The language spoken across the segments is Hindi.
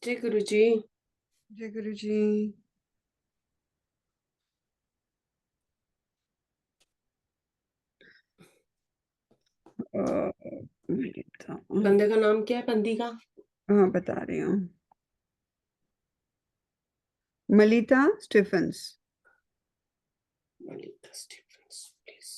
जय गुरु जी। जय गुरु जी। बंदे का नाम क्या है? बंदी का? हाँ बता रही हूँ, मलिता स्टीफन्स। मलिता स्टीफन्स, प्लीज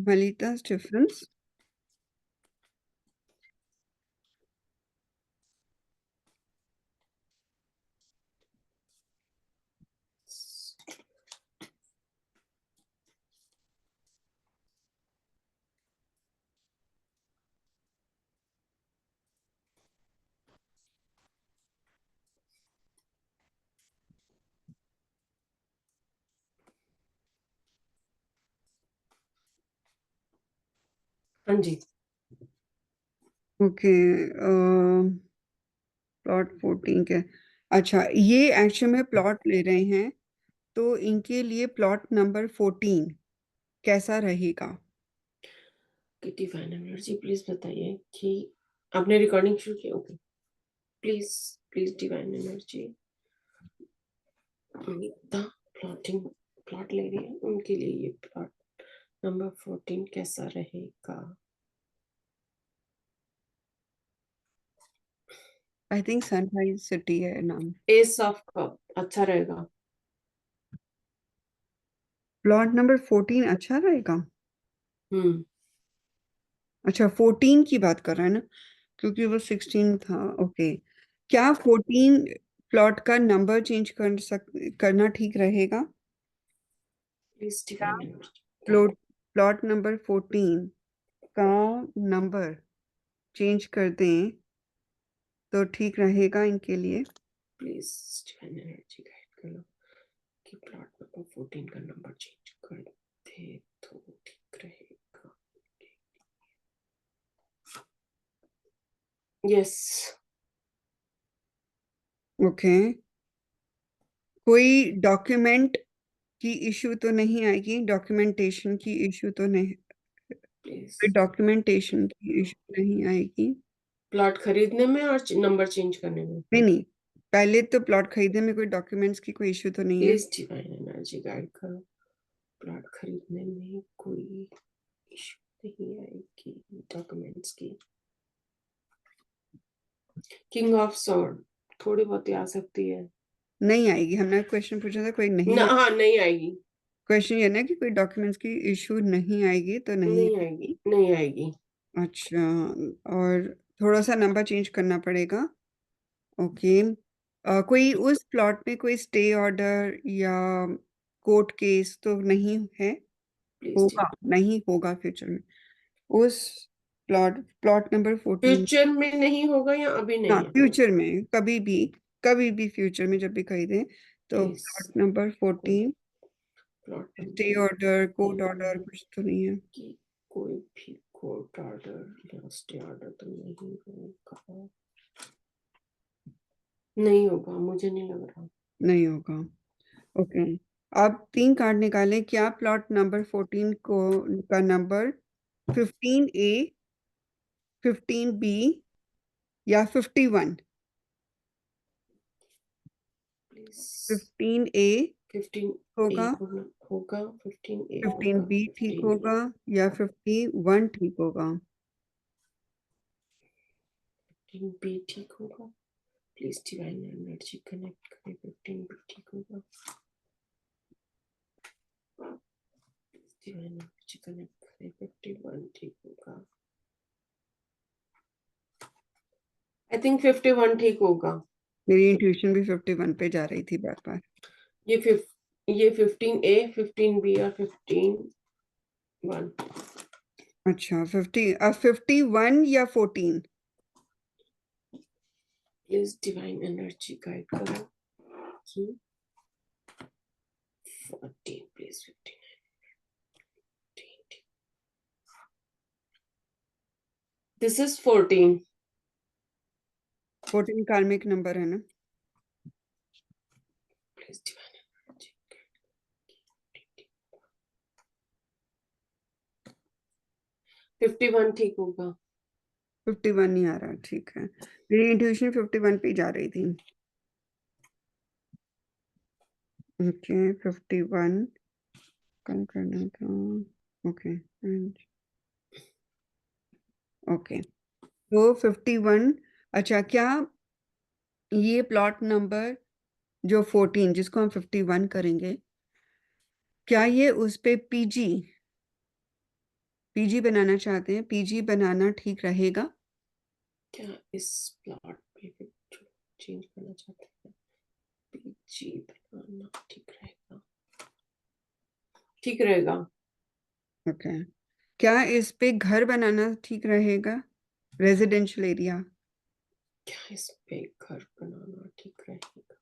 मलिता स्टीफन्स हाँ जी। ओके। प्लॉट 14 के, अच्छा ये एक्चुअल में प्लॉट ले रहे हैं, तो इनके लिए प्लॉट नंबर 14 कैसा रहेगा? कि डिवाइन एनर्जी प्लीज बताइए कि आपने रिकॉर्डिंग शुरू की? Okay, please please divine energy, मलिता प्लॉटिंग प्लॉट ले रही है, उनके लिए ये प्लॉट नंबर 14 कैसा रहेगा? आई थिंक सनराइज सिटी है नाम। एस ऑफ कप अच्छा रहेगा। प्लॉट नंबर 14 अच्छा रहेगा। अच्छा 14 की बात कर रहे हैं ना, क्योंकि वो 16 था। ओके, क्या 14 प्लॉट का नंबर चेंज करना ठीक रहेगा? प्लीज क्या divine energy plot plot number 14 का नंबर चेंज कर दें तो ठीक रहेगा इनके लिए? प्लीज डिवाइन एनर्जी गाइड करो कि प्लॉट नंबर 14 का नंबर चेंज कर दे तो ठीक रहेगा। यस। ओके, कोई डॉक्यूमेंट की इशू तो नहीं आएगी? डॉक्यूमेंटेशन की इशू तो नहीं? प्लीज कोई डॉक्यूमेंटेशन की इशू नहीं आएगी? प्लॉट खरीदने में और नंबर चेंज करने में। नहीं नहीं, पहले तो प्लॉट खरीदने में कोई डॉक्यूमेंट्स की कोई इशू तो नहीं है? प्लीज डिवाइन एनर्जी गाइड करो, प्लॉट खरीदने में कोई इशू नहीं आएगी डॉक्यूमेंट्स की। किंग ऑफ सॉर्ड थोड़ी बहुत ही आ सकती है। नहीं आएगी, हमने क्वेश्चन पूछा था, कोई नहीं ना, है। हाँ नहीं आएगी। क्वेश्चन ये ना कि कोई डॉक्यूमेंट्स की इशू नहीं आएगी तो नहीं नहीं आएगी, आएगी। नहीं आएगी। अच्छा, और थोड़ा सा नंबर चेंज करना पड़ेगा। ओके, कोई उस प्लॉट में कोई स्टे ऑर्डर या कोर्ट केस तो नहीं है? प्लीज होगा, नहीं होगा फ्यूचर में उस प्लॉट प्लॉट नंबर 14? फ्यूचर में नहीं होगा या अभी हाँ नहीं है? फ्यूचर में, कभी भी फ्यूचर में जब भी खरीदें तो प्लीज प्लॉट नंबर कोई 14 plot stay number order court order 14 कुछ तो नहीं है? की कोई भी कोर्ट ऑर्डर या स्टे ऑर्डर तो नहीं होगा। नहीं होगा, मुझे नहीं लग रहा। नहीं होगा। ओके, आप 3 कार्ड निकालें। क्या प्लॉट नंबर 14 को का नंबर 15A, 15B या 51? प्लीज 15A 15 ए होगा, होगा, 15 ए होगा, 15B ठीक 15 ए, होगा या 51 ठीक होगा? 15 बी ठीक होगा। प्लीज डिवाइन एनर्जी कनेक्ट करें, 15 बी ठीक होगा। डिवाइन एनर्जी कनेक्ट करें, 51 ठीक होगा। आई थिंक 51 ठीक होगा। मेरी इंट्यूशन भी 51 पे जा रही थी बार बार। ये 15 ए, 15 बी और 15 1। अच्छा 51 या 14? प्लीज डिवाइन एनर्जी गाइड करो कि 14 प्लीज 15। This is 14। 14 कार्मिक नंबर है ना? प्लीज डिवाइन एनर्जी 51 ठीक होगा। 51 नहीं आ रहा, ठीक है। मेरी इंट्यूशन 51 पे जा रही थी। ओके 51 कम करना था। ओके ओके तो 51। अच्छा, क्या ये प्लॉट नंबर जो 14 जिसको हम 51 करेंगे, क्या ये उस पे पीजी बनाना चाहते हैं? पीजी बनाना ठीक रहेगा? क्या इस प्लॉट पे भी जो चेंज करना चाहते हैं पीजी बनाना ठीक रहेगा? ठीक रहेगा। ओके क्या इस पे घर बनाना ठीक रहेगा? Residential area. क्या इस पे घर बनाना ठीक रहेगा?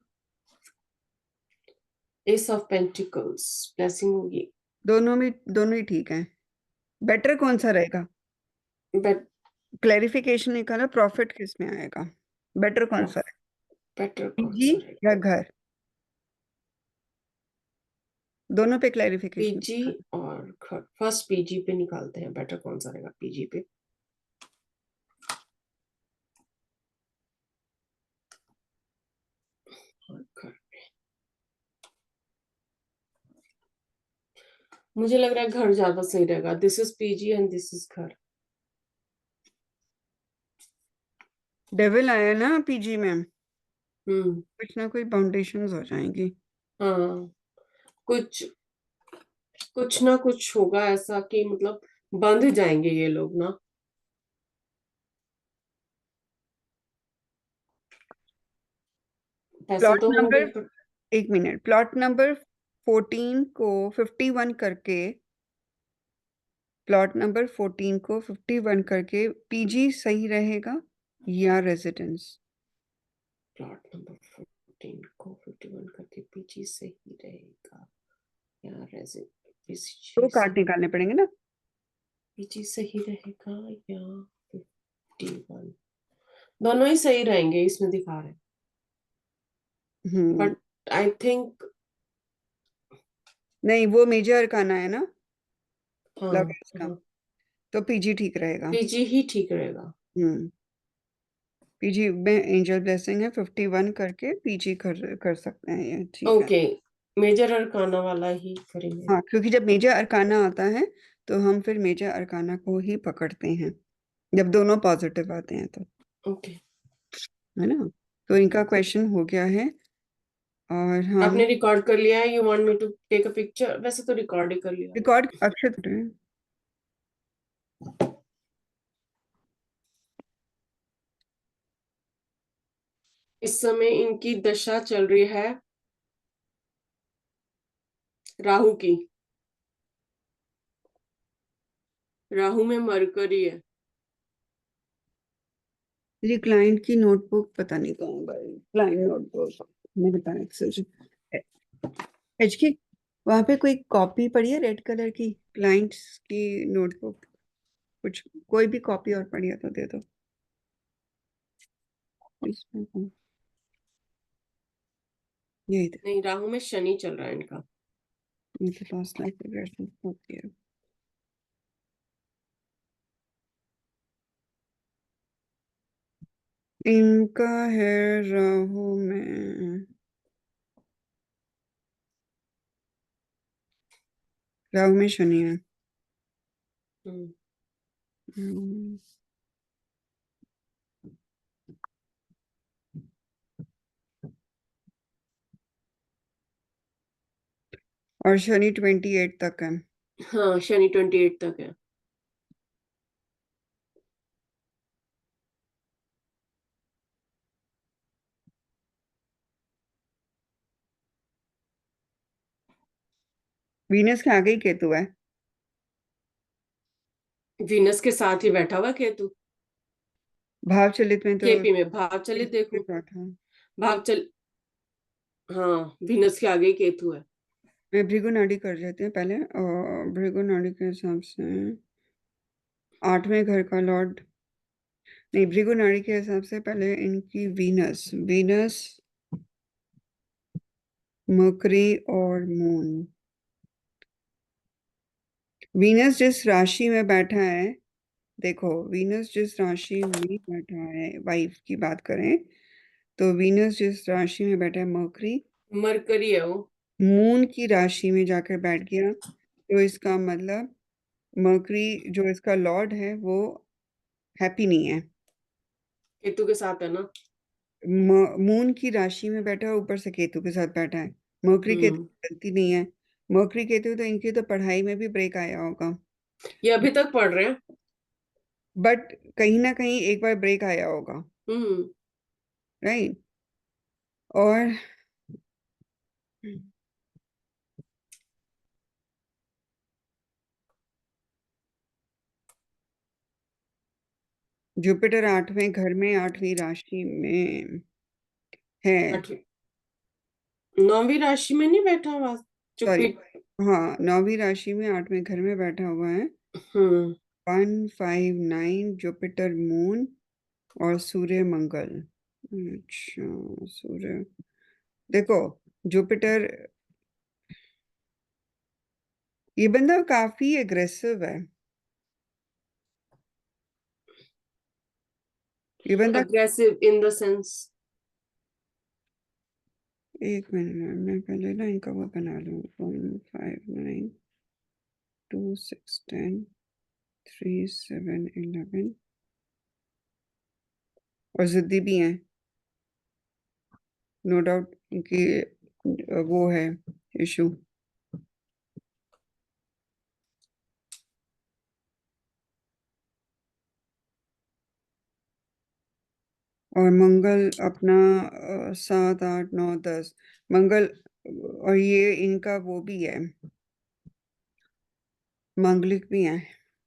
एस ऑफ पेंटिकल्स ब्लेसिंग होगी। दोनों ही ठीक है। बेटर कौन सा रहेगा? बट क्लैरिफिकेशन निकाला, प्रॉफिट किस में आएगा? बेटर कौन सा है? बेटर कौन पीजी सा रहेगा? या घर? दोनों पे क्लैरिफिकेशन। पीजी और घर। फर्स्ट पीजी पे निकालते हैं, बेटर कौन सा रहेगा पीजी पे। और घर पे मुझे लग रहा है घर ज्यादा सही रहेगा। This is PG and this is घर। डेविल आया ना पीजी में, हम्म। कुछ ना कोई बाउंडेशंस हो जाएंगी। हाँ, कुछ कुछ ना कुछ होगा ऐसा कि मतलब बंध जाएंगे ये लोग ना। पैसे प्लॉट तो होंगे नंबर, पर। एक मिनट, प्लॉट नंबर 14 को 51 करके, प्लॉट नंबर 14 को 51 करके पीजी सही रहेगा या रेजिडेंस? प्लॉट नंबर 14 को 51 करके पीजी सही रहेगा या रेजिडेंस? दो पीजी कार्ड सही, निकालने पड़ेंगे ना। पीजी सही रहेगा या 51? दोनों ही सही रहेंगे इसमें दिखा रहे हैं, हम्म बट आई थिंक। नहीं, वो मेजर अरकाना है ना, हाँ लवर्स का। हाँ, तो पीजी ठीक रहेगा। पीजी ही ठीक रहेगा। हम्म पीजी में एंजल ब्लेसिंग है, 51 करके पीजी कर सकते हैं, ये ठीक है। ओके, मेजर अरकाना वाला ही करेंगे। हाँ, क्योंकि जब मेजर अरकाना आता है तो हम फिर मेजर अरकाना को ही पकड़ते हैं, जब दोनों पॉजिटिव आते हैं तो, ओके, है ना। तो इनका क्वेश्चन हो गया है और हम आपने रिकॉर्ड कर लिया है? You want me to take a picture? वैसे तो रिकॉर्ड ही कर लिया है। रिकॉर्ड अक्षत कर रहे हैं। इस समय इनकी दशा चल रही है राहु की। राहु में मरकरी है। मेरी क्लाइंट की नोटबुक पता नहीं कहाँ भाई, क्लाइंट नोटबुक मेरे पास एच की, वहां पे कोई कॉपी पड़ी है रेड कलर की, क्लाइंट्स की नोटबुक, कुछ कोई भी कॉपी और पड़ी है तो दे दो इसमें। ये इधर नहीं, राहु में शनि चल रहा है इनका। इनके पास लाइफ प्रोग्रेशन होती है। इनका है राहु में, राहु में शनि है। हम्म, हम्म, और शनि 28 तक है। हाँ, शनि 28 तक है। वीनस के आगे ही केतु है। वीनस के साथ ही बैठा हुआ केतु। भाव चलित में तो केपी में भाव चलित केतु देखो। के साथ है। भाव चल हाँ, वीनस के आगे ही केतु है। मैं भृगु नाड़ी कर लेते हैं पहले, और भृगु नाड़ी के हिसाब से 8वें घर का लॉर्ड नहीं, भृगु नाड़ी के हिसाब से पहले इनकी वीनस, वीनस, मरकरी और मून। वीनस जिस राशि में बैठा है, देखो वीनस जिस राशि में बैठा है, वाइफ की बात करें तो वीनस जिस राशि में बैठा है, मरकरी मरकरी है वो। मून की राशि में जाकर बैठ गया, तो इसका मतलब मरकरी जो इसका लॉर्ड है वो हैप्पी नहीं है। केतु के साथ है ना। मून की राशि में बैठा है, ऊपर से केतु के साथ बैठा है। मरकरी केतु हम्म। की गलती नहीं है। मरकरी केतु तो इनकी तो पढ़ाई में भी ब्रेक आया होगा, ये अभी तक पढ़ रहे हैं। बट कहीं ना कहीं एक बार ब्रेक आया होगा, हम्म। राइट। और जुपिटर 8वें घर में 8वीं राशि में है। आठवीं 9वीं राशि में नहीं बैठा हुआ सॉरी, चुप्पी। हाँ, 9वीं राशि में 8वें घर में बैठा हुआ है। हम्म। 159 जुपिटर मून और सूर्य मंगल। अच्छा, सूर्य, देखो जुपिटर, ये बंदा काफी एग्रेसिव है। ये बंदा, अग्रेसिव इन द सेंस। एक मिनट, मैं पहले ना इनका वो बना लूँ। 159 2 6 10 3 7 11, और जिद्दी भी हैं, नो डाउट इनकी वो है इशू। और मंगल अपना 7 8 9 10 मंगल, और ये इनका वो भी है, मांगलिक भी है,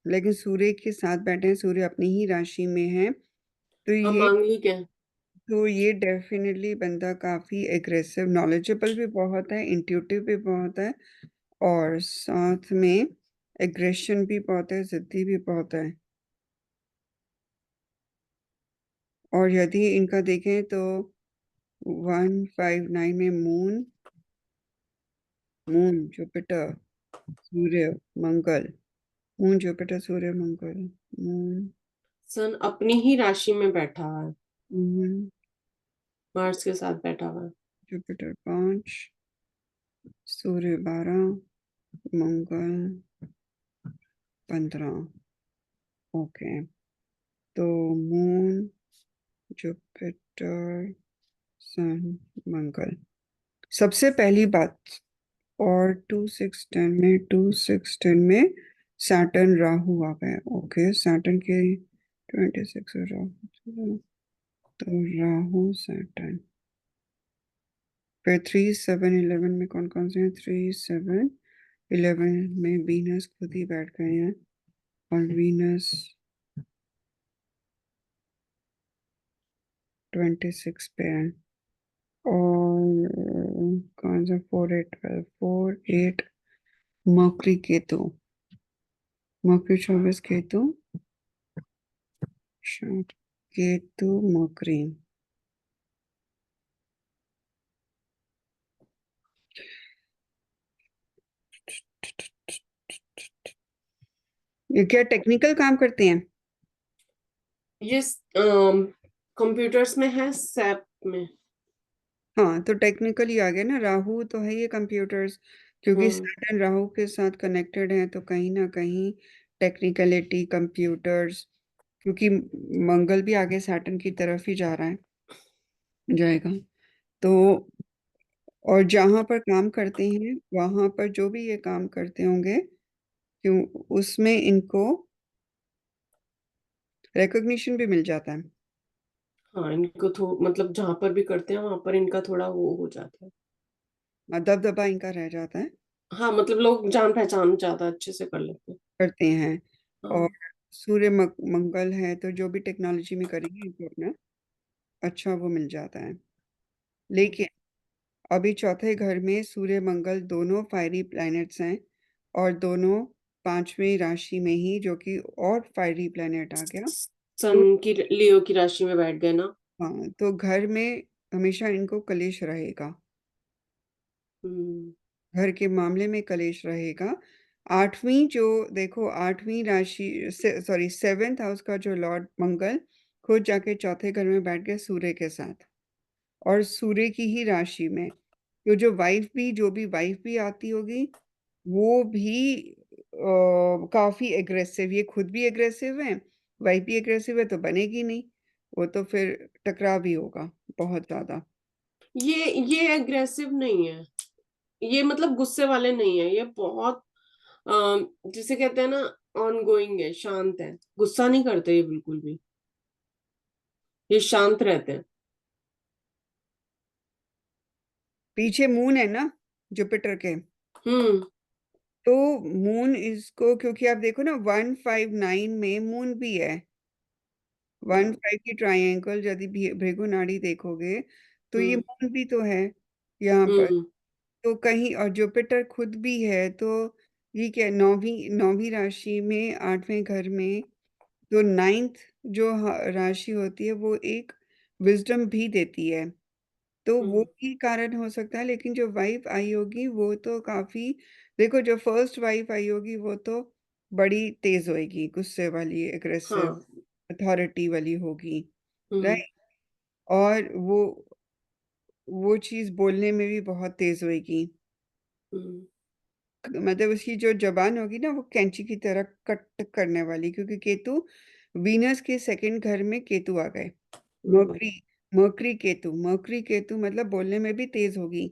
लेकिन सूर्य के साथ बैठे हैं, सूर्य अपनी ही राशि में है। तो अब ये मांगलिक है। तो ये डेफिनेटली बंदा काफी एग्रेसिव, नॉलेजेबल भी बहुत है, इंट्यूटिव भी बहुत है, और साथ में एग्रेशन भी बहुत है, जिद्दी भी बहुत है। और यदि इनका देखें तो 159 में मून, मून जुपिटर सूर्य मंगल, मून जुपिटर सूर्य मंगल, मून, सन अपनी ही राशि में बैठा हुआ है। मून मार्स के साथ बैठा हुआ है। जुपिटर 5, सूर्य 12, मंगल 15। ओके, तो मून जुपिटर सन मंगल, सबसे पहली बात। और 2 6 10 में सैटर्न राहु आ गया। ओके, सैटर्न के 26 राहु, तो राहु सैटर्न। फिर 3 7 11 में कौन कौन से हैं? 3 7 11 में वीनस खुद ही बैठ गए हैं, और वीनस 26 पे है। और कौन सा 4 8 12, 4 8 मकरी केतु, मकरी 24 केतु, अच्छा, केतु मकरी। ये क्या टेक्निकल काम करते हैं? ये कंप्यूटर्स में है, सैप में। हाँ, तो टेक्निकली आ गया ना, राहु तो है ये कंप्यूटर्स, क्योंकि हम्म। सैटर्न राहु के साथ कनेक्टेड है, तो कहीं ना कहीं टेक्निकलिटी, कंप्यूटर्स, क्योंकि मंगल भी आगे सैटर्न की तरफ ही जा रहा है, जाएगा। तो और जहाँ पर काम करते हैं वहां पर जो भी ये काम करते होंगे, क्यों, उसमें इनको रिकॉग्निशन भी मिल जाता है, हाँ, इनको मतलब जहां पर भी करते हैं वहां पर इनका थोड़ा वो हो जाता है। दबदबा इनका रह जाता है, हाँ, मतलब लोग जान पहचान ज्यादा अच्छे से कर लेते हैं। करते हैं। और हाँ। सूर्य मंगल है, तो जो भी टेक्नोलॉजी में करेंगे इनको अपना अच्छा वो मिल जाता है। लेकिन अभी चौथे घर में सूर्य मंगल दोनों फायरी प्लैनेट्स हैं, और दोनों 5वीं राशि में ही, जो कि और फायरी प्लैनेट आ गया, तो सन की लियो की राशि में बैठ गए ना। हाँ, तो घर में हमेशा इनको कलेश रहेगा, हम्म। घर के मामले में कलेश रहेगा। आठवीं जो देखो, आठवीं राशि से, सॉरी, सेवेंथ हाउस का जो लॉर्ड मंगल खुद जाके चौथे घर में बैठ गए सूर्य के साथ, और सूर्य की ही राशि में। तो जो भी वाइफ भी आती होगी, वो भी काफी एग्रेसिव, ये खुद भी एग्रेसिव है, वाइफ भी एग्रेसिव है, तो बनेगी नहीं, वो तो फिर टकराव भी होगा बहुत ज्यादा। ये एग्रेसिव नहीं है, ये मतलब गुस्से वाले नहीं है, ये बहुत जिसे कहते हैं ना, ऑन गोइंग है, शांत है, गुस्सा नहीं करते ये बिल्कुल भी, ये शांत रहते हैं। पीछे मून है ना जुपिटर के, हम्म। तो मून इसको, क्योंकि आप देखो ना 159 में मून भी है, 1 5 की ट्रायंगल यदि भृगु नाड़ी देखोगे तो ये हम्म। मून भी तो है यहाँ पर। हम्म। तो कहीं, और जुपिटर खुद भी है, तो ये क्या, नौवीं नौवीं राशि में आठवें घर में, तो नाइन्थ जो राशि होती है वो एक विजडम भी देती है, तो वो हम्म। भी कारण हो सकता है। लेकिन जो वाइफ आई होगी वो तो काफी, देखो जो फर्स्ट वाइफ आई होगी वो तो बड़ी तेज होएगी, गुस्से वाली, एग्रेसिव, हाँ। अथॉरिटी वाली होगी, हम्म। राइट। और वो चीज बोलने में भी बहुत तेज होएगी, हम्म। मतलब उसकी जो जबान होगी ना वो कैंची की तरह कट करने वाली, क्योंकि केतु, वीनस के सेकंड घर में केतु आ गए। हम्म। मरकरी, मरकरी केतु मतलब बोलने में भी तेज होगी,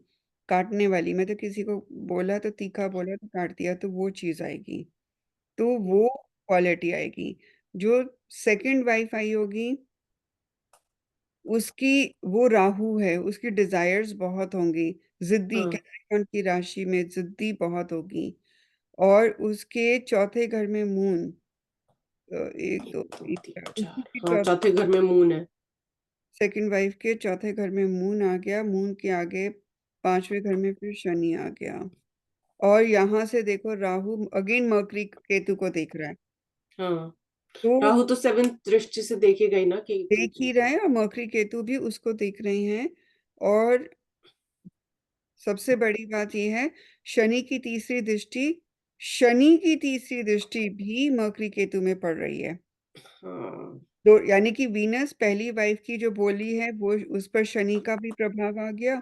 काटने वाली, मतलब किसी को बोला तो तीखा बोला तो काट दिया, तो वो चीज आएगी, तो हम्म। वो क्वालिटी आएगी। जो सेकंड वाइफ आई होगी उसकी, वो राहु है, उसकी डिजायर्स बहुत होंगी, जिद्दी, हाँ। कैप्रिकॉर्न की राशि में जिद्दी बहुत होगी। और उसके चौथे घर में मून, एक एक दो दो तीन तीन चार, उसी चार, की हाँ, चौथे घर में मून है। सेकंड वाइफ के चौथे घर में मून आ गया, मून के आगे पांचवें घर में फिर शनि आ गया। और यहाँ से देखो राहु अगेन मरकरी केतु को देख रहा है, हाँ, तो राहु तो सेवंथ दृष्टि से देखेगा ही ना कि देख ही रहा है, और मरकरी केतु भी उसको देख रहे हैं। और सबसे बड़ी बात यह है, शनि की तीसरी दृष्टि, शनि की तीसरी दृष्टि भी मरकरी केतु में पड़ रही है। हाँ। तो यानी कि वीनस पहली वाइफ की जो बोली है वो, उस पर शनि का भी प्रभाव आ गया,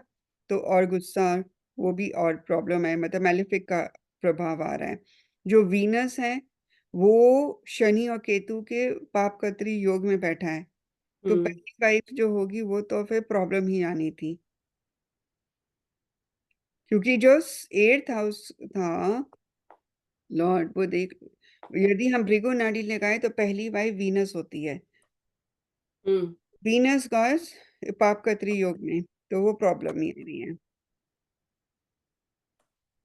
तो और गुस्सा, वो भी और प्रॉब्लम है, मतलब मैलेफिक का प्रभाव आ रहा है। जो वीनस है वो शनि और केतु के पापकर्त्री योग में बैठा है, तो हम्म। पहली वाइफ जो होगी वो तो फिर प्रॉब्लम ही आनी थी, क्योंकि जो एट्थ हाउस था लॉर्ड, वो देख, यदि हम भृगु नाड़ी लगाए तो पहली वाइफ वीनस होती है, हम्म। वीनस गॉस पापकर्त्री योग में, तो वो प्रॉब्लम ही आ रही है।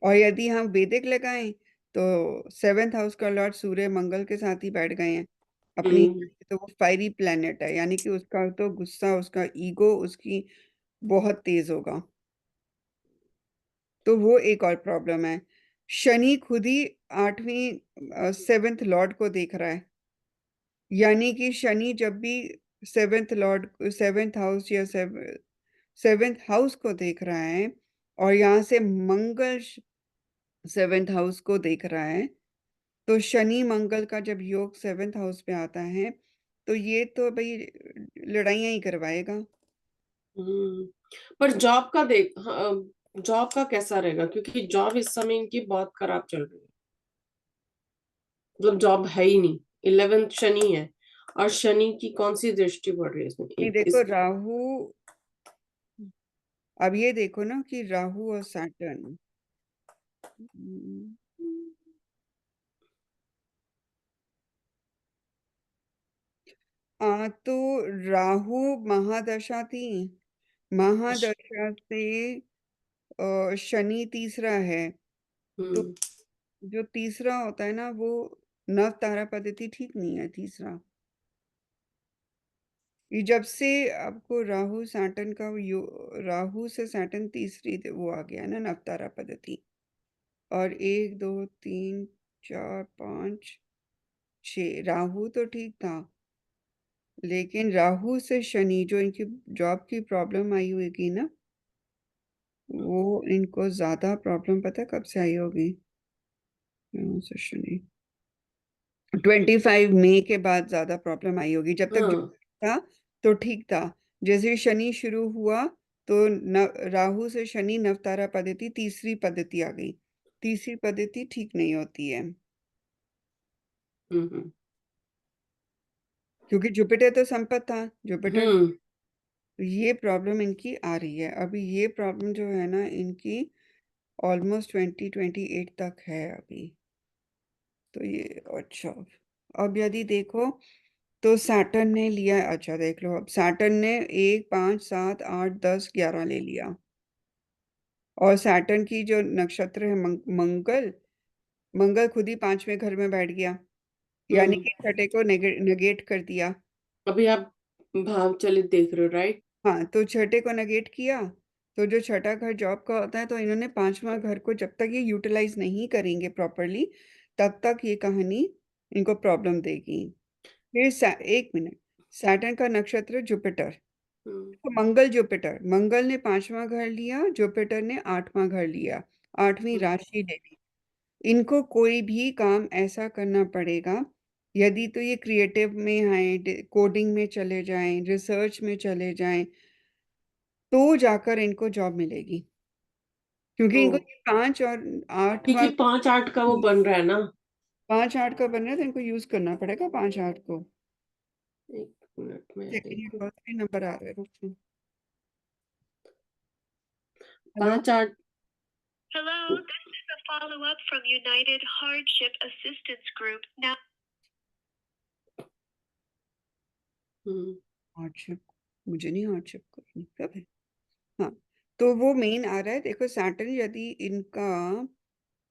और यदि हम वैदिक लगाएं तो सेवेंथ हाउस का लॉर्ड सूर्य मंगल के साथ ही बैठ गए हैं अपनी, हम्म। तो वो फायरी प्लेनेट है, यानी कि उसका तो गुस्सा, उसका ईगो, उसकी बहुत तेज होगा, तो वो एक और प्रॉब्लम है। शनि खुद ही आठवीं सेवेंथ लॉर्ड को देख रहा है, यानी कि शनि जब भी सेवेंथ लॉर्ड, सेवेंथ हाउस या सेवेंथ हाउस को देख रहा है, और यहाँ से मंगल सेवेंथ हाउस को देख रहा है, तो शनि मंगल का जब योग सेवेंथ हाउस पे आता है, तो ये तो भाई लड़ाइयाँ ही करवाएगा। हम्म। पर जॉब का देख, हाँ, जॉब का कैसा रहेगा, क्योंकि जॉब इस समय इनकी बहुत खराब चल रही है, मतलब जॉब है ही नहीं। 11th शनि है, और शनि की कौन सी दृष्टि पड़ रही है इसमें, नहीं एक देखो इस। राहु, अब ये देखो ना कि राहु और सैटर्न, तो राहु महादशा थी, महादशा से शनि तीसरा है, तो हम्म। जो तीसरा होता है ना वो नव तारा पद्धति ठीक नहीं है तीसरा। ये जब से आपको राहु सैटर्न का राहु से सैटर्न तीसरी वो आ गया ना नवतारा पद्धति, और एक दो तीन चार पाँच छः, राहु तो ठीक था, लेकिन राहु से शनि जो इनकी जॉब की प्रॉब्लम आई होगी ना, वो इनको ज्यादा प्रॉब्लम पता है कब से आई होगी? राहु से शनि 25 मई के बाद ज्यादा प्रॉब्लम आई होगी। जब तक जो हाँ। था तो ठीक था। जैसे ही शनि शुरू हुआ तो राहु से शनि नवतारा पद्धति, तीसरी पद्धति आ गई। तीसरी पद्धति ठीक नहीं होती है, हम्म। क्योंकि जुपिटर तो संपत था, जुपिटर। हम्म। ये प्रॉब्लम इनकी आ रही है अभी। ये प्रॉब्लम जो है ना इनकी ऑलमोस्ट 2028 तक है अभी। तो ये अच्छा, अब यदि देखो तो सैटर्न ने लिया, अच्छा देख लो, अब सैटर्न ने 1, 5, 7, 8, 10, 11 ले लिया। और सैटर्न की जो नक्षत्र है मंगल, मंगल खुद ही 5वें घर में बैठ गया, यानी हम्म। कि छठे को नेगेट कर दिया। अभी आप भाव चलित देख रहे हो, राइट? हाँ, तो छठे को नेगेट किया। तो जो छठा घर जॉब का होता है, तो इन्होंने 5वां घर को जब तक ये यूटिलाइज नहीं करेंगे प्रॉपरली, तब तक ये कहानी इनको प्रॉब्लम देगी। फिर 1 मिनट, सैटर्न का नक्षत्र जुपिटर, हम्म। तो मंगल जुपिटर, मंगल ने 5वां घर लिया, जुपिटर ने 8वां घर लिया, 8वीं हम्म। राशि ले ली। इनको कोई भी काम ऐसा करना पड़ेगा, यदि तो ये क्रिएटिव में आए, कोडिंग में चले जाएं, रिसर्च में चले जाएं, तो जाकर इनको जॉब मिलेगी। क्योंकि ओ, इनको ये 5 और 8वां, क्योंकि 5-8 का वो बन रहा है ना। 5-8 का बन रहा है, तो इनको यूज करना पड़ेगा 5-8 को। एक मिनट में सेकंड देखो। बर्थडे नंबर आ रहा है, रुको। Hello. 5-8। Hello, this is a follow-up from United Hardship Assistance Group. Now, hmm. Hardship, मुझे नहीं हार्डशिप करनी कब है। हाँ, तो वो मेन आ रहा है। देखो सैटर्न यदि इनका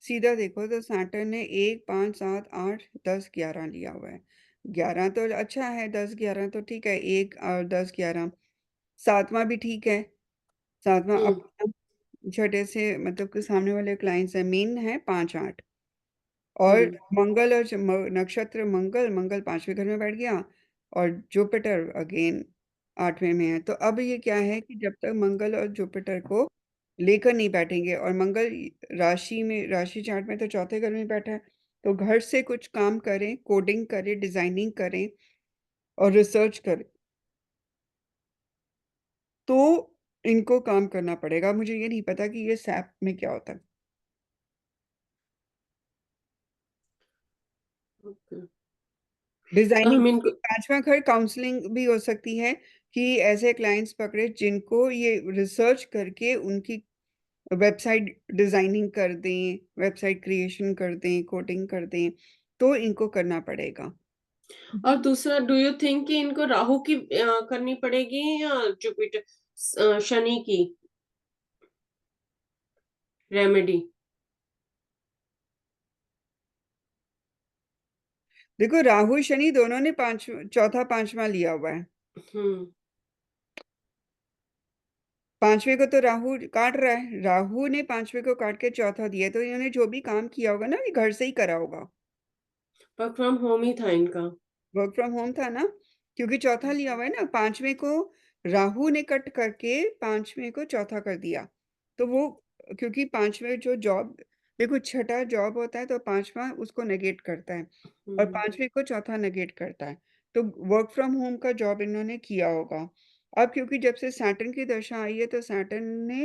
सीधा देखो तो सैटर्न ने 1, 5, 7, 8, 10, 11 लिया हुआ है। 11 तो अच्छा है, 10, 11 तो ठीक है, 1 और 10, 11। 7वां भी ठीक है, 7वां हम्म। अपना छठे से मतलब कि सामने वाले क्लाइंट्स है, मेन है 5-8। और हम्म। मंगल और नक्षत्र मंगल, मंगल 5वें घर में बैठ गया। और जुपिटर अगेन 8वें में है। तो अब ये क्या है कि जब तक मंगल और जुपिटर को लेकर नहीं बैठेंगे, और मंगल राशि में, राशि चार्ट में तो चौथे घर में बैठा है, तो घर से कुछ काम करें, कोडिंग करें, डिजाइनिंग करें और रिसर्च करें, तो इनको काम करना पड़ेगा। मुझे ये नहीं पता कि ये सैप में क्या होता है। ओके। तो डिजाइनिंग, हम इनको। 5वां घर काउंसलिंग भी हो सकती है, कि ऐसे क्लाइंट्स पकड़े जिनको ये रिसर्च करके उनकी वेबसाइट डिजाइनिंग कर दें, वेबसाइट क्रिएशन कर दें, कोडिंग कर दें, तो इनको करना पड़ेगा। और दूसरा, डू यू थिंक कि इनको राहु की करनी पड़ेगी या जुपिटर, शनि की रेमेडी? देखो राहु शनि दोनों ने पांच, चौथा 5वां लिया हुआ है। हम्म। 5वें को तो राहु काट रहा है, राहु ने 5वें को काट के चौथा दिया है, तो इन्होंने जो भी काम किया होगा ना, ये घर से ही करा होगा। वर्क फ्रॉम होम ही था इनका। वर्क फ्रॉम होम था ना, क्योंकि चौथा लिया हुआ है ना। 5वें को राहु ने कट करके 5वें को चौथा कर दिया। तो वो, क्योंकि 5वें जो जॉब, देखो छठा जॉब होता है तो 5वां उसको नेगेट करता है, और हम्म। 5वें को चौथा नेगेट करता है। तो वर्क फ्रॉम होम का जॉब इन्होंने किया होगा। अब क्योंकि जब से सैटर्न की दशा आई है, तो सैटर्न ने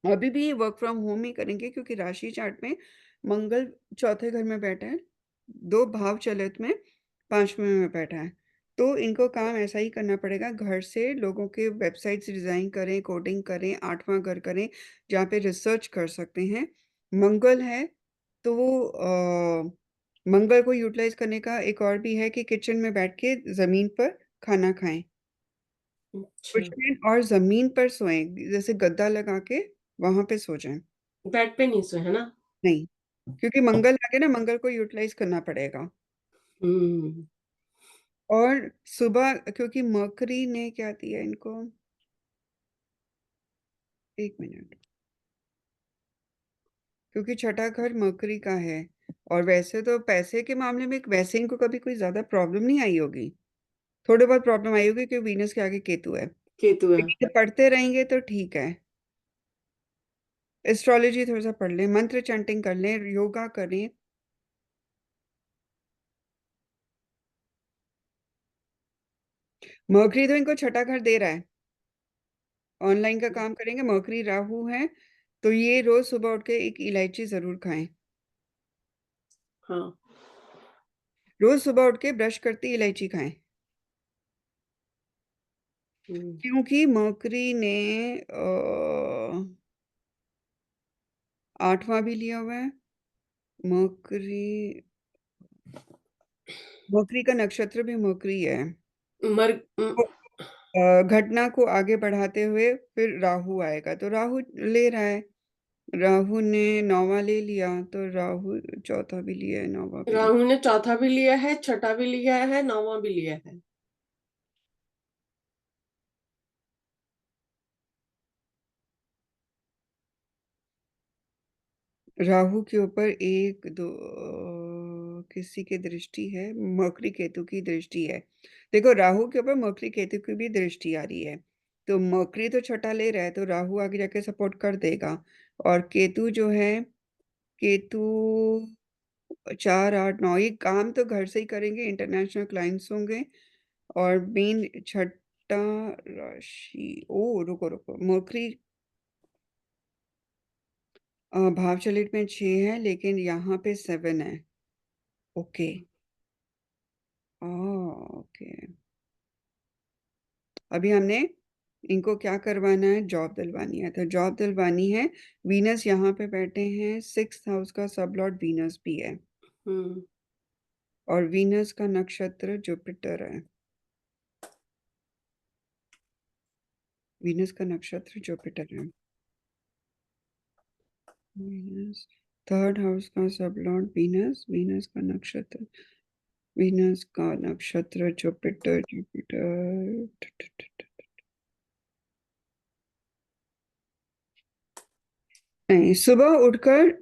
अभी भी वर्क फ्रॉम होम ही करेंगे, क्योंकि राशि चार्ट में मंगल चौथे घर में बैठा है, 2 भाव चलित में 5वें में बैठा है। तो इनको काम ऐसा ही करना पड़ेगा, घर से लोगों के वेबसाइट्स डिजाइन करें, कोडिंग करें, 8वां घर करें जहाँ पे रिसर्च कर सकते हैं। मंगल है, तो वो मंगल को यूटिलाइज करने का एक और भी है कि किचन में बैठ के जमीन पर खाना खाएं, अच्छा। कुशन और जमीन पर सोएं, जैसे गद्दा लगा के वहां पे सो जाएं। बेड पे नहीं सोए है ना? नहीं, क्योंकि मंगल आगे ना, मंगल को यूटिलाइज करना पड़ेगा। हम्म। और सुबह, क्योंकि मरकरी ने क्या दिया इनको, 1 मिनट, क्योंकि छठा घर मरकरी का है। और वैसे तो पैसे के मामले में वैसे इनको कभी कोई ज्यादा प्रॉब्लम नहीं आई होगी। थोड़े बहुत प्रॉब्लम आई होगी क्योंकि वीनस के आगे केतु है, केतु है। लेकिन जब पढ़ते रहेंगे तो ठीक है। एस्ट्रोलॉजी थोड़ा सा पढ़ लें, मंत्र चैंटिंग कर लें, योगा करें। मर्करी तो इनको छठा घर दे रहा है, ऑनलाइन का काम करेंगे, मर्करी राहु है, तो ये रोज सुबह उठ के एक इलायची जरूर खाएं। हाँ। रोज सुबह उठ के ब्रश करती इलायची खाएं, क्योंकि मर्करी ने 8वां भी लिया हुआ है। मर्करी मर्करी का नक्षत्र भी मर्करी है। मर तो, घटना को आगे बढ़ाते हुए फिर राहु आएगा, तो राहु ले रहा है। राहु ने 9वां ले लिया, तो राहु चौथा भी लिया है, 9वां भी लिया। राहु ने चौथा भी लिया है, छठा भी लिया है, नौवां भी लिया है। राहु के ऊपर एक दो किसी की दृष्टि है, मकरी केतु की दृष्टि है। देखो, राहु के ऊपर मकरी केतु की भी दृष्टि आ रही है, तो मकरी तो छठा ले रहा है, तो राहु आगे जाके सपोर्ट कर देगा। और केतु जो है, केतु 4, 8, 9, ये काम तो घर से ही करेंगे, इंटरनेशनल क्लाइंट्स होंगे। और मेन छठा राशि, ओ रुको रुको, मकरी भाव चलित में 6 है, लेकिन यहाँ पे 7 है। ओके। ओके, अभी हमने इनको क्या करवाना है, जॉब दिलवानी है, तो जॉब दिलवानी है। वीनस यहाँ पे बैठे हैं, 6th हाउस का सब लॉर्ड वीनस भी है, हम्म। और वीनस का नक्षत्र जुपिटर है। वीनस का नक्षत्र जुपिटर है। वीनस 3rd हाउस का सब लॉर्ड वीनस, वीनस का नक्षत्र जुपिटर जुपिटर। नहीं, सुबह उठकर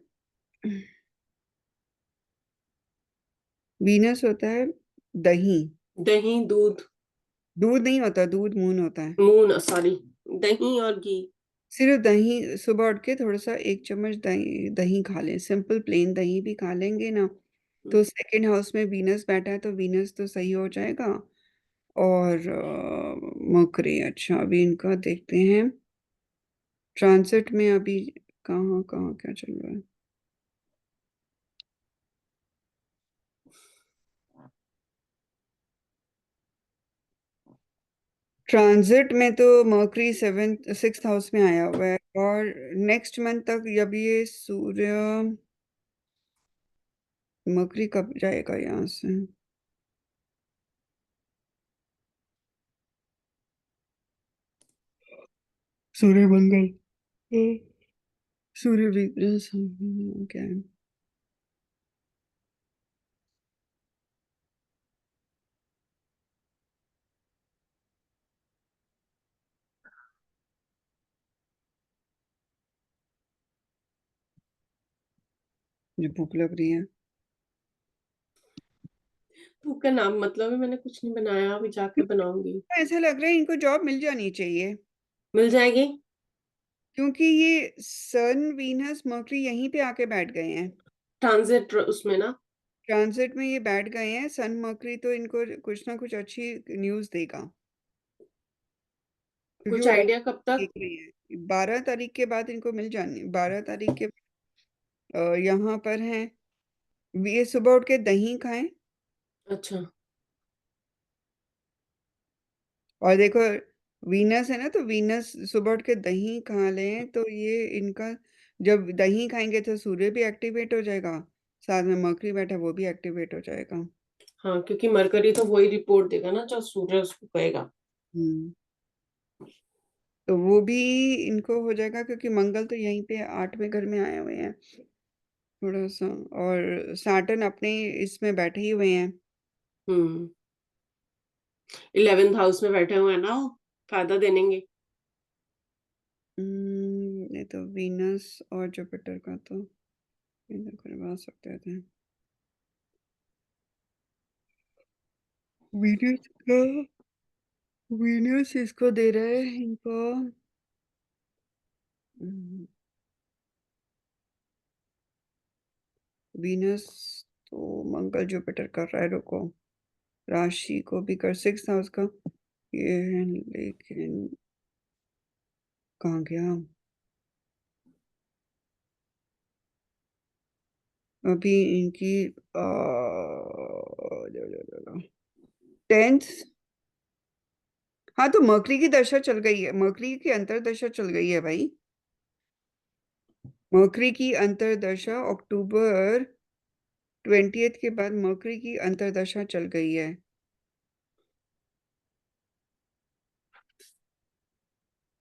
वीनस होता है दही, दही, दूध। दूध नहीं होता, दूध मून होता है। Moon, sorry. दही और घी। सिर्फ दही, सुबह उठ के थोड़ा सा 1 चम्मच दही दही खा लें, सिंपल प्लेन दही भी खा लेंगे ना, हम्म। तो 2nd हाउस में वीनस बैठा है, तो वीनस तो सही हो जाएगा। और मकरी, अच्छा अभी इनका देखते हैं ट्रांजिट में, अभी कहाँ कहाँ क्या चल रहा है। ट्रांजिट में तो मर्करी 6th हाउस में आया हुआ है, और नेक्स्ट मंथ तक जब ये सूर्य, मर्करी कब जाएगा यहाँ से, सूर्य मंगल, सूर्य वीकनेस क्या है। मुझे भूख लग रही है। भूख का नाम मतलब है, मैंने कुछ नहीं बनाया, अभी जाके बनाऊंगी। ऐसा लग रहा है इनको जॉब मिल जानी चाहिए, मिल जाएगी। क्योंकि ये सन वीनस मर्करी यहीं पे आके बैठ गए हैं। ट्रांजिट उसमें ना। ट्रांजिट में ये बैठ गए हैं, सन मर्करी तो इनको कुछ ना कुछ अच्छी न्यूज देगा, क्योंकि कुछ वो आइडिया कब तक? देख रही है। 12 तारीख के बाद इनको मिल जानी, 12 तारीख के यहाँ पर है। ये सुबह उठ के दही खाएं, अच्छा। और देखो वीनस है ना, तो वीनस सुबह उठ के दही खा लें, तो ये इनका, जब दही खाएंगे तो सूर्य भी एक्टिवेट हो जाएगा, साथ में मर्करी बैठा वो भी एक्टिवेट हो जाएगा। हाँ, क्योंकि मरकरी तो वही रिपोर्ट देगा ना जो सूर्य उसको कहेगा। हम्म, तो वो भी इनको हो जाएगा, क्योंकि मंगल तो यहीं पे 8वें घर में आए हुए हैं थोड़ा सा, और सैटर्न अपने इसमें बैठे ही हुए हैं। 11th हाउस में बैठे हुए हैं ना वो, फायदा देनेंगे। ये तो वीनस और जुपिटर का तो ये तो करवा सकते थे। वीनस का वीनस इसको दे रहे हैं इनको वीनस तो मंगल जुपिटर कर रहा है, रुको राशि को भी कर 6 हाउस का ये है, लेकिन कहाँ गया अभी इनकी 10th। हाँ तो मरकरी की दशा चल गई है, मरकरी की अंतरदशा चल गई है भाई। मरकरी की अंतरदशा अक्टूबर 20th के बाद मरकरी की अंतरदशा चल गई है।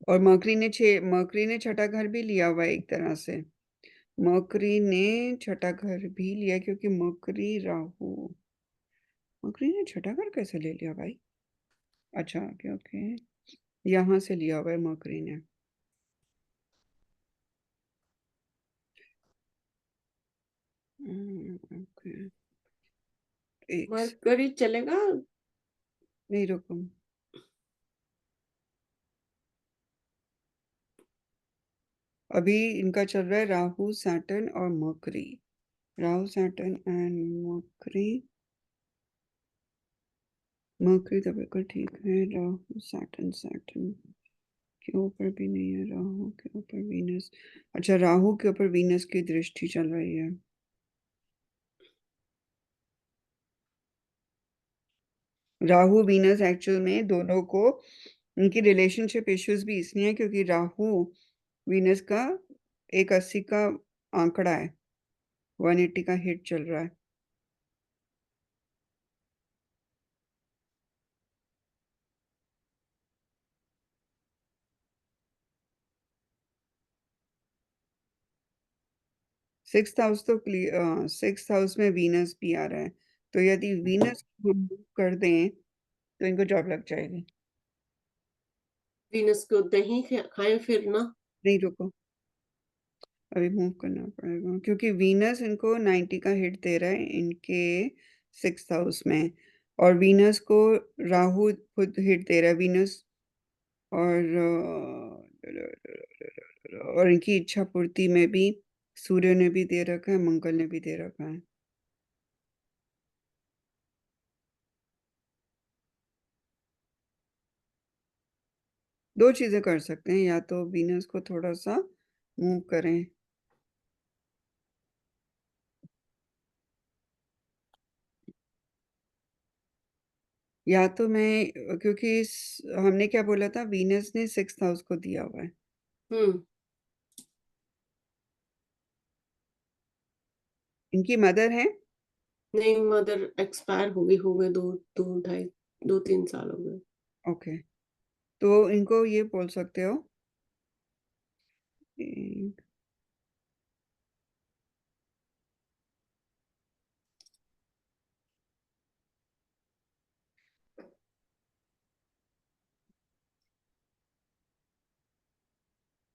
और मरकरी ने छठा घर भी लिया हुआ है एक तरह से। मरकरी ने छठा घर भी लिया क्योंकि मरकरी ने छठा घर कैसे ले लिया भाई? अच्छा ओके यहाँ से लिया हुआ है मरकरी ने। ओके एक मरकरी चलेगा। नहीं रुको, अभी इनका चल रहा है राहु सैटर्न और mercury. Rahu Saturn and mercury. Mercury तो बिल्कुल ठीक है। राहु सैटर्न के ऊपर भी नहीं है, राहु के ऊपर वीनस। अच्छा राहु के ऊपर वीनस की दृष्टि चल रही है। राहु वीनस एक्चुअल में दोनों को उनकी रिलेशनशिप इश्यूज भी इसलिए है क्योंकि राहु वीनस का 180 का आंकड़ा है, 180 का हिट चल रहा है। सिक्स हाउस में वीनस भी आ रहा है, तो यदि वीनस को हम move कर दें तो इनको जॉब लग जाएगी। वीनस को दही खाएं फिर ना। नहीं रुको, अभी मूव करना पड़ेगा क्योंकि वीनस इनको 90 का हिट दे रहा है इनके 6th हाउस में। और वीनस को राहु खुद हिट दे रहा है, वीनस और इनकी इच्छा पूर्ति में भी सूर्य ने भी दे रखा है, मंगल ने भी दे रखा है। दो चीजें कर सकते हैं, या तो वीनस को थोड़ा सा मूव करें, या तो मैं क्योंकि हमने क्या बोला था, वीनस ने 6th हाउस को दिया हुआ है। हम्म। इनकी मदर है। नहीं, मदर एक्सपायर हो गए 2-3 साल हो गए। ओके तो इनको ये बोल सकते हो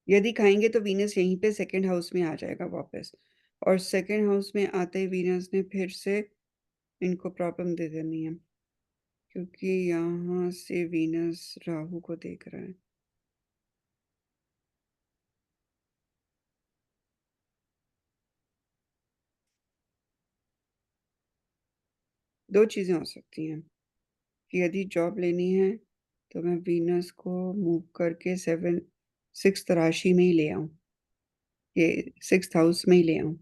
यदि खाएंगे तो वीनस यहीं पे 2nd हाउस में आ जाएगा वापस, और 2nd हाउस में आते ही वीनस ने फिर से इनको प्रॉब्लम दे देनी है क्योंकि यहाँ से वीनस राहु को देख रहा है। दो चीजें हो सकती हैं कि यदि जॉब लेनी है तो मैं वीनस को मूव करके 6th राशि में ही ले आऊं, ये 6th हाउस में ही ले आऊं।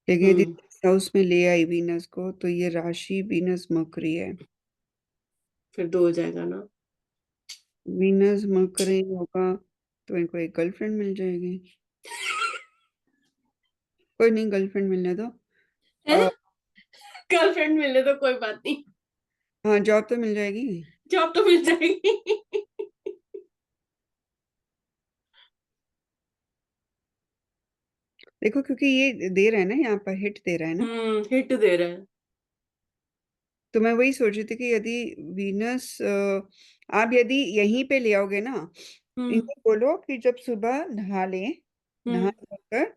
लेकिन यदि हम्म। 6th हाउस में ले आई वीनस को तो ये राशि वीनस मकरी है। फिर 2 हो जाएगा ना। वीनस मकरी होगा तो इनको एक गर्लफ्रेंड मिल जाएगी। कोई नहीं, गर्लफ्रेंड मिलने दो। है। गर्लफ्रेंड मिले तो कोई बात नहीं। हाँ जॉब तो मिल जाएगी। जॉब तो मिल जाएगी। देखो क्योंकि ये दे रहा है ना, यहाँ पर हिट दे रहा है ना, हिट दे रहा है। तो मैं वही सोच रही थी कि यदि वीनस आप यदि यहीं पे ले आओगे ना, हम्म। इनको बोलो कि जब सुबह नहा हम्म। धोकर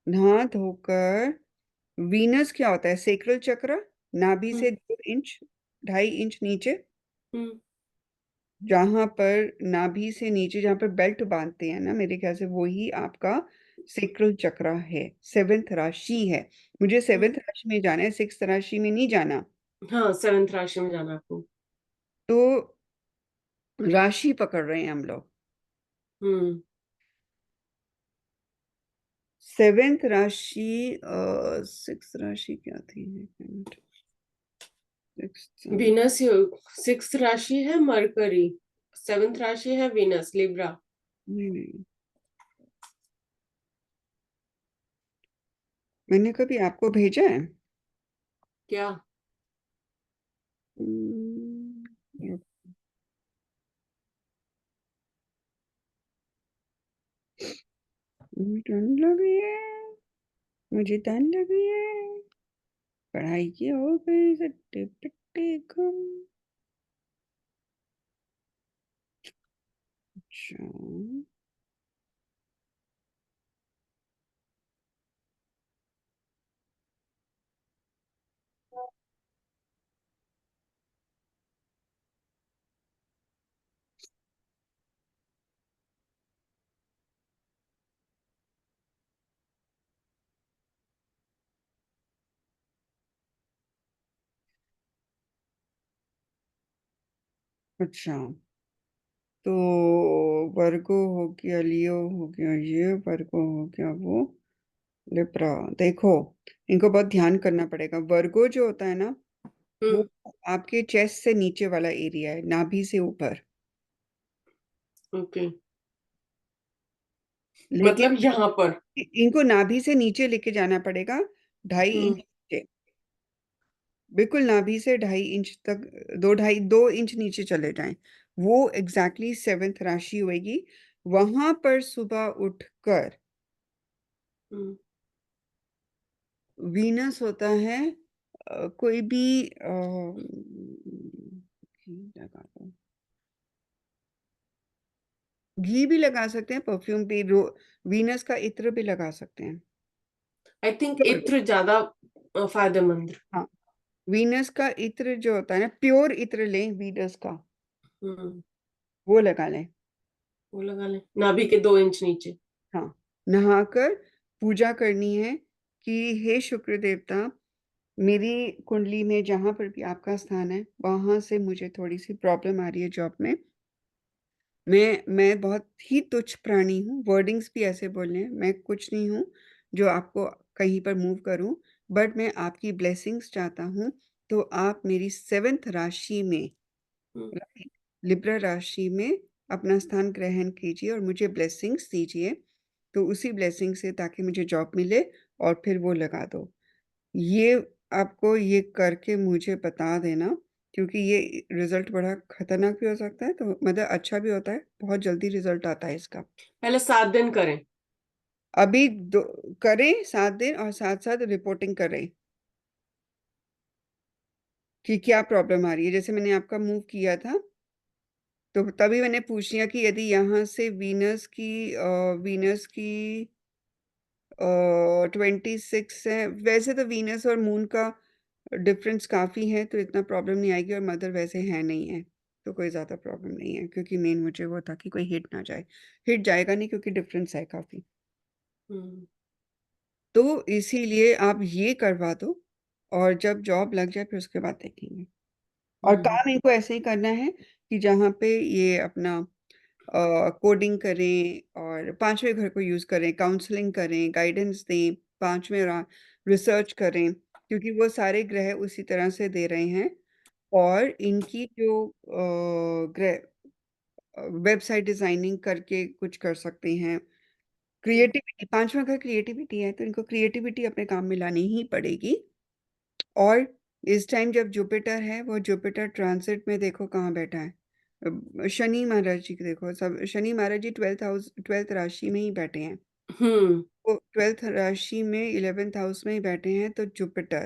नहा धोकर वीनस क्या होता है, सेक्रल चक्र, नाभि से 2 इंच 2.5 इंच नीचे, हम्म जहां पर नाभि से नीचे जहां पर बेल्ट बांधते हैं ना, मेरे ख्याल से वही आपका सेक्रल चक्र है, 7th राशि है। मुझे 7th राशि में जाना है, 6th राशि में नहीं जाना। हाँ, 7th राशि में जाना आपको। तो राशि पकड़ रहे हैं हम लोग। हम्म 7th राशि, 6th राशि क्या थी? 6th, वीनस 6th राशि है मरकरी, 7th राशि है वीनस लिब्रा। नहीं नहीं, मैंने कभी आपको भेजा है? क्या? हम्म, ठंड लगी है, मुझे ठंड लगी है, पढ़ाई की हो गई सट्टे पिट्टे गुम। अच्छा, अच्छा, तो वर्गो हो गया, लियो हो गया, ये वर्गो हो गया, वो लिब्रा। देखो, इनको बहुत ध्यान करना पड़ेगा। वर्गो जो होता है ना, वो हम्म आपके चेस्ट से नीचे वाला एरिया है, नाभि से ऊपर। ओके, लेकिन मतलब यहाँ पर। इनको नाभि से नीचे लेके जाना पड़ेगा, 2.5 इंच हम्म नीचे, बिल्कुल नाभि से 2.5 इंच तक, 2 इंच नीचे चले जाएं। वो एग्जैक्टली 7th राशि होगी। वहां पर सुबह उठकर हम्म वीनस होता है, कोई भी घी लगा दो, घी भी लगा सकते हैं, परफ्यूम भी, वीनस का इत्र भी लगा सकते हैं। आई थिंक इत्र ज्यादा फायदेमंद। हाँ, वीनस का इत्र जो होता है ना, प्योर इत्र लें वीनस का, हम्म वो लगा लें। वो लगा ले नाभि के 2 इंच नीचे। हाँ, नहाकर पूजा करनी है कि हे शुक्र देवता, मेरी कुंडली में जहां पर भी आपका स्थान है, वहां से मुझे थोड़ी सी प्रॉब्लम आ रही है जॉब में। मैं बहुत ही तुच्छ प्राणी हूँ, वर्डिंग्स भी ऐसे बोलने हैं, मैं कुछ नहीं हूँ जो आपको कहीं पर मूव करूं, बट मैं आपकी ब्लेसिंग्स चाहता हूँ। तो आप मेरी 7th राशि में, हम्म लिब्रा राशि में अपना स्थान ग्रहण कीजिए और मुझे ब्लेसिंग्स दीजिए। तो उसी ब्लेसिंग से ताकि मुझे जॉब मिले, और फिर वो लगा दो। ये आपको ये करके मुझे बता देना, क्योंकि ये रिजल्ट बड़ा खतरनाक भी हो सकता है, तो मतलब अच्छा भी होता है, बहुत जल्दी रिजल्ट आता है इसका। पहले 7 दिन करें। अभी करें 7 दिन, और साथ साथ रिपोर्टिंग करें कि क्या प्रॉब्लम आ रही है। जैसे मैंने आपका मूव किया था, तो तभी मैंने पूछ लिया कि यदि यहाँ से वीनस की 26 है। वैसे तो वीनस और मून का डिफरेंस काफ़ी है, तो इतना प्रॉब्लम नहीं आएगी, और मदर वैसे है नहीं है, तो कोई ज़्यादा प्रॉब्लम नहीं है, क्योंकि मेन मुझे वो था कि कोई हिट ना जाए। हिट जाएगा नहीं, क्योंकि डिफरेंस है काफ़ी। हम्म तो इसीलिए आप ये करवा दो, और जब जॉब लग जाए फिर उसके बाद देखेंगे। और हम्म काम इनको ऐसे ही करना है कि जहाँ पे ये अपना कोडिंग करें, और 5वें घर को यूज़ करें, काउंसलिंग करें, गाइडेंस दें, 5वें रिसर्च करें, क्योंकि वो सारे ग्रह उसी तरह से दे रहे हैं। और इनकी जो ग्रह वेबसाइट डिजाइनिंग करके कुछ कर सकते हैं। क्रिएटिविटी, 5वां घर क्रिएटिविटी है, तो इनको क्रिएटिविटी अपने काम में लानी ही पड़ेगी। और इस टाइम जब जुपिटर है, वो जुपिटर ट्रांसिट में देखो कहाँ बैठा है, शनि महाराज जी को देखो, सब शनि महाराज जी 12th राशि में ही बैठे हैं। हम्म वो 12th राशि में 11th हाउस में ही बैठे हैं, तो जुपिटर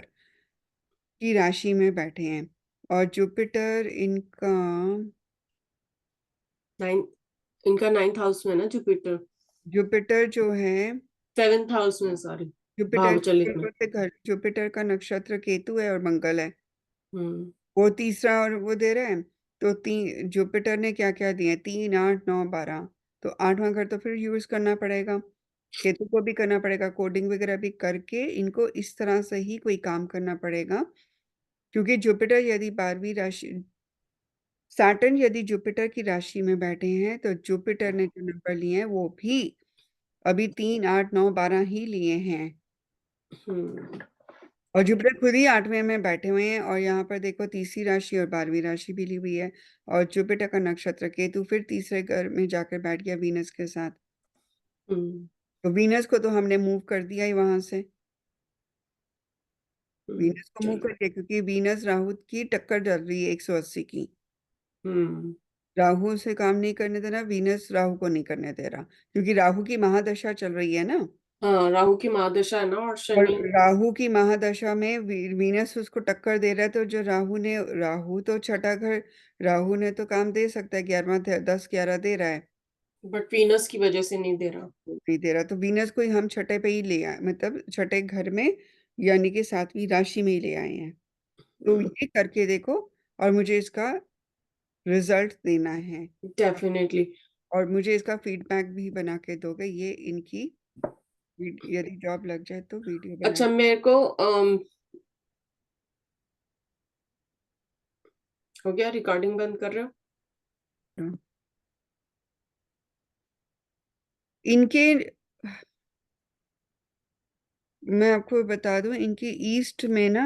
की राशि में बैठे हैं। और जुपिटर इनका, नाइन इनका 9th हाउस में है ना जुपिटर। जुपिटर जो है, 7th हाउस में, सॉरी, जुपिटर भाव चलित में। जुपिटर का नक्षत्र केतु है और मंगल है। हम्म वो तीसरा और वो दे रहा है। तो जुपिटर ने क्या क्या दिए, 3, 8, 9, 12। तो 8वां घर तो फिर यूज करना पड़ेगा, केतु को भी करना पड़ेगा, कोडिंग वगैरह भी करके इनको इस तरह से ही कोई काम करना पड़ेगा। क्योंकि जुपिटर यदि 12वीं राशि, सैटर्न यदि जुपिटर की राशि में बैठे हैं, तो जुपिटर ने जो नंबर लिए हैं वो भी अभी 3, 8, 9, 12 ही लिए हैं। हम्म और जुपिटर खुद ही 8वें में बैठे हुए हैं, और यहाँ पर देखो तीसरी राशि और 12वीं राशि भी ली हुई है। और जुपिटर का नक्षत्र केतु फिर तीसरे घर में जाकर बैठ गया वीनस के साथ। हम्म तो वीनस को तो हमने मूव कर दिया ही वहां से, वीनस को मूव चलो। कर दिया, क्योंकि वीनस राहु की टक्कर चल रही है 180 की। हम्म राहु से काम नहीं करने देना, वीनस राहु को नहीं करने दे रहा, क्योंकि राहु की महादशा चल रही है ना। हाँ, राहु की महादशा है ना, और और शनि। राहु की महादशा में वीनस उसको टक्कर दे रहा है, तो जो राहु तो छठा घर, राहु ने तो काम दे सकता है, 11वां 10, 11 दे रहा है, बट वीनस की वजह से नहीं दे रहा। नहीं दे रहा। तो वीनस को ही हम छठे पे ही ले आए, मतलब छठे घर में, यानी कि 7वीं राशि में ही ले आए हैं। तो ये करके देखो, और मुझे इसका रिजल्ट देना है, डेफिनेटली। और मुझे इसका फीडबैक भी बना के दोगे। ये इनकी यदि जॉब लग जाए तो वीडियो बना अच्छा, मेरे को हो गया, रिकॉर्डिंग बंद कर रहे हो? के इनके। मैं आपको बता दूं, इनकी ईस्ट में ना,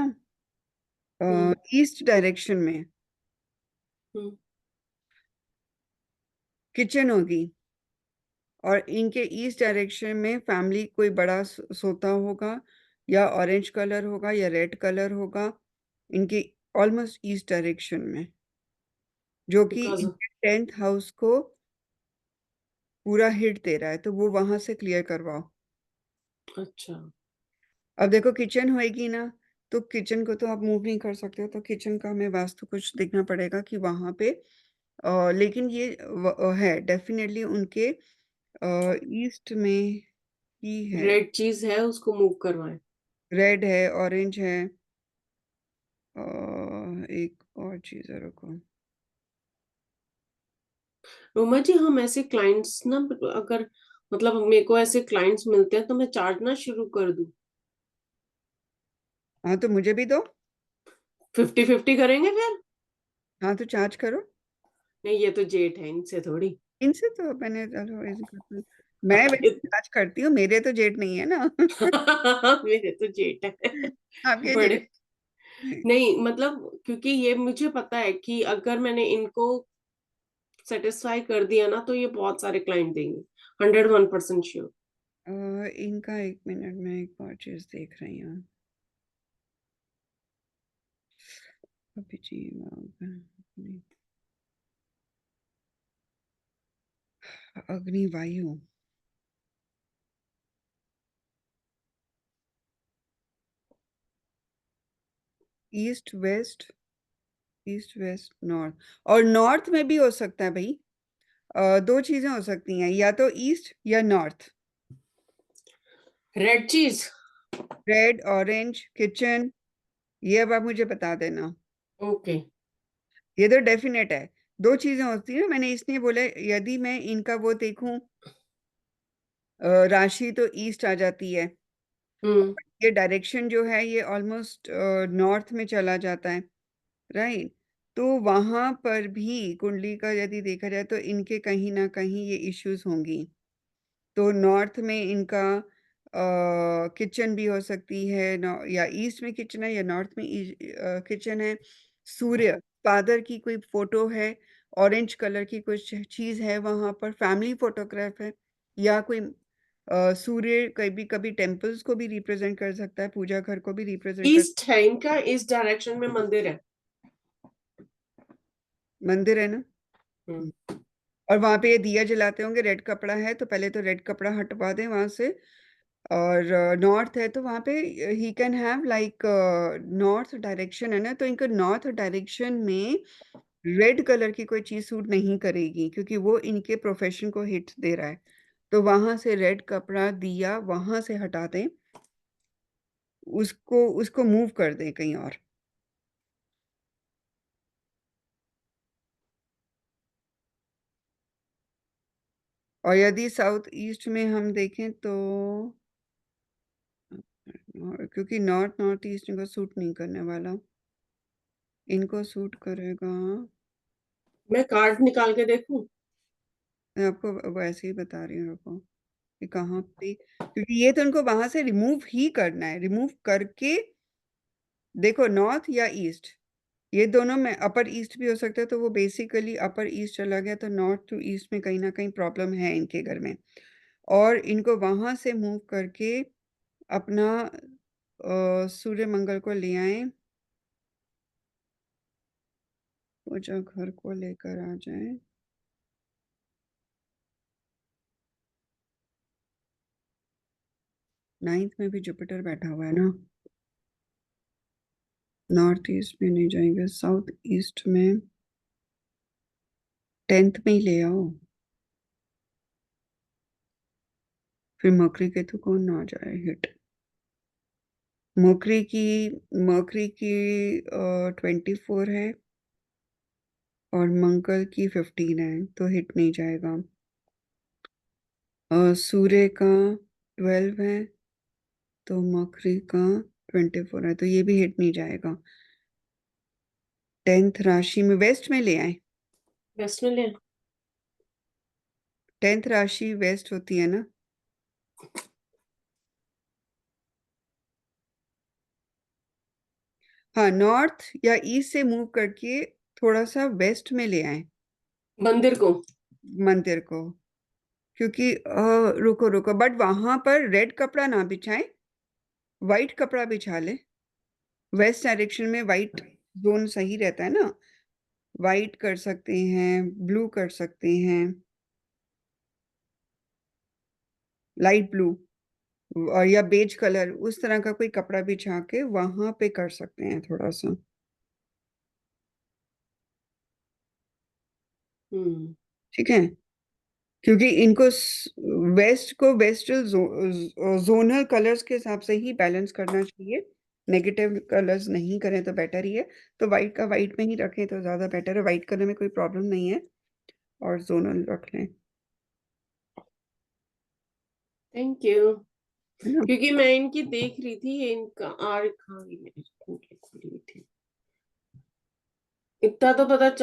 हम्म ईस्ट डायरेक्शन में हम्म किचन होगी, और इनके ईस्ट डायरेक्शन में फैमिली कोई बड़ा सोता होगा, या ऑरेंज कलर होगा या रेड कलर होगा, इनके ऑलमोस्ट ईस्ट डायरेक्शन में, जो कि बिकॉज। इनके 10th हाउस को पूरा हिट दे रहा है। तो वो वहां से क्लियर करवाओ। अच्छा। अब देखो किचन होएगी ना, तो किचन को तो आप मूव नहीं कर सकते हो, तो किचन का हमें वास्तु कुछ देखना पड़ेगा कि वहां पे लेकिन ये है डेफिनेटली उनके ईस्ट में ही है। रेड चीज है, उसको मूव करवाएं। रेड है, ऑरेंज है, एक और चीज है, रुको। रोमा जी, हम ऐसे क्लाइंट्स ना, अगर मतलब मेरे को ऐसे क्लाइंट्स मिलते हैं तो मैं चार्ज ना शुरू कर दूं? हाँ तो मुझे भी दो। 50-50 करेंगे फिर? हाँ तो चार्ज करो। नहीं, ये तो जेठ है, इनसे थोड़ी। इनसे तो मैंने चलो ऐसे करती हूँ। मैं वैसे चार्ज करती हूँ, मेरे तो जेट नहीं है ना। मेरे तो जेठ है। आपके बड़े। जेट है। नहीं मतलब, क्योंकि ये मुझे पता है कि अगर मैंने इनको सेटिस्फाई कर दिया ना, तो ये बहुत सारे क्लाइंट देंगे। 101% श्योर। इनका 1 मिनट में एक और चीज देख रही हूँ। अभी जी अग्नि वायु, ईस्ट वेस्ट नॉर्थ, और नॉर्थ में भी हो सकता है भाई। दो चीजें हो सकती हैं, या तो ईस्ट या नॉर्थ। रेड चीज। रेड, ऑरेंज, किचन, ये अब आप मुझे बता देना। ओके। ये तो डेफिनेट है। दो चीजें होती हैं, मैंने इसलिए बोला, यदि मैं इनका वो देखूं, राशि तो ईस्ट आ जाती है, हम्म ये डायरेक्शन जो है ये ऑलमोस्ट नॉर्थ में चला जाता है, राइट। तो वहां पर भी कुंडली का यदि देखा जाए तो इनके कहीं ना कहीं ये इश्यूज होंगी। तो नॉर्थ में इनका किचन भी हो सकती है, या ईस्ट में किचन है या नॉर्थ में किचन है। सूर्य फादर की कोई फोटो है, ऑरेंज कलर की कुछ चीज है वहां पर, फैमिली फोटोग्राफ है, या कोई सूर्य कभी कभी टेम्पल्स को भी रिप्रेजेंट कर सकता है, पूजा घर को भी रिप्रेजेंट कर। ईस्ट है इनका, इस डायरेक्शन में मंदिर है। मंदिर है ना। हम्म और वहां पे ये दिया जलाते होंगे, रेड कपड़ा है तो पहले तो रेड कपड़ा हटवा दें वहां से। और नॉर्थ है तो वहां पे he can have like, north direction है ना, तो इनका नॉर्थ डायरेक्शन में रेड कलर की कोई चीज सूट नहीं करेगी, क्योंकि वो इनके प्रोफेशन को हिट दे रहा है। तो वहां से रेड कपड़ा दिया वहां से हटा दें, उसको उसको मूव कर दें कहीं और। और यदि साउथ ईस्ट में हम देखें तो क्योंकि नॉर्थ ईस्ट इनको सूट नहीं करने वाला, इनको सूट करेगा। मैं कार्ड निकाल के देखूं? मैं आपको वैसे ही बता रही हूँ, रुको कि कहाँ पे, क्योंकि ये तो इनको वहां से रिमूव ही करना है। रिमूव करके देखो, नॉर्थ या ईस्ट, ये दोनों में अपर ईस्ट भी हो सकता है, तो वो बेसिकली अपर ईस्ट चला गया, तो नॉर्थ टू ईस्ट में कहीं ना कहीं प्रॉब्लम है इनके घर में। और इनको वहां से मूव करके अपना सूर्य मंगल को ले आए, वो जो घर को लेकर आ जाए। नाइन्थ में भी जुपिटर बैठा हुआ है ना, नॉर्थ ईस्ट में नहीं जाएंगे, साउथ ईस्ट में 10th में ही ले आओ, फिर मकरी केतु कौन ना आ जाए हिट। मकरी की 24 है और मंगल की 15 है, तो हिट नहीं जाएगा। सूर्य का 12 है, तो मकरी का 24 है, तो ये भी हिट नहीं जाएगा। 10th राशि में वेस्ट में ले आए। वेस्ट में ले। 10th राशि वेस्ट होती है ना, हाँ, नॉर्थ या ईस्ट से मूव करके थोड़ा सा वेस्ट में ले आए मंदिर को। मंदिर को, क्योंकि रुको रुको, बट वहां पर रेड कपड़ा ना बिछाए, व्हाइट कपड़ा बिछा ले। वेस्ट डायरेक्शन में व्हाइट जोन सही रहता है ना, व्हाइट कर सकते हैं, ब्लू कर सकते हैं, लाइट ब्लू और या बेज कलर, उस तरह का कोई कपड़ा बिछा के वहां पे कर सकते हैं थोड़ा सा। ठीक है, क्योंकि इनको वेस्ट को वेस्टल जोनल कलर्स के हिसाब से ही बैलेंस करना चाहिए, नेगेटिव कलर्स नहीं करें तो बेटर ही है। तो वाइट का वाइट में ही रखें तो ज्यादा बेटर है, वाइट कलर में कोई प्रॉब्लम नहीं है, और जोनल रख लें, थैंक यू। है ना। क्योंकि मैं इनकी देख रही थी, ये इनका आर कहाँ गई, मेरी खुली थी, इतना तो पता चल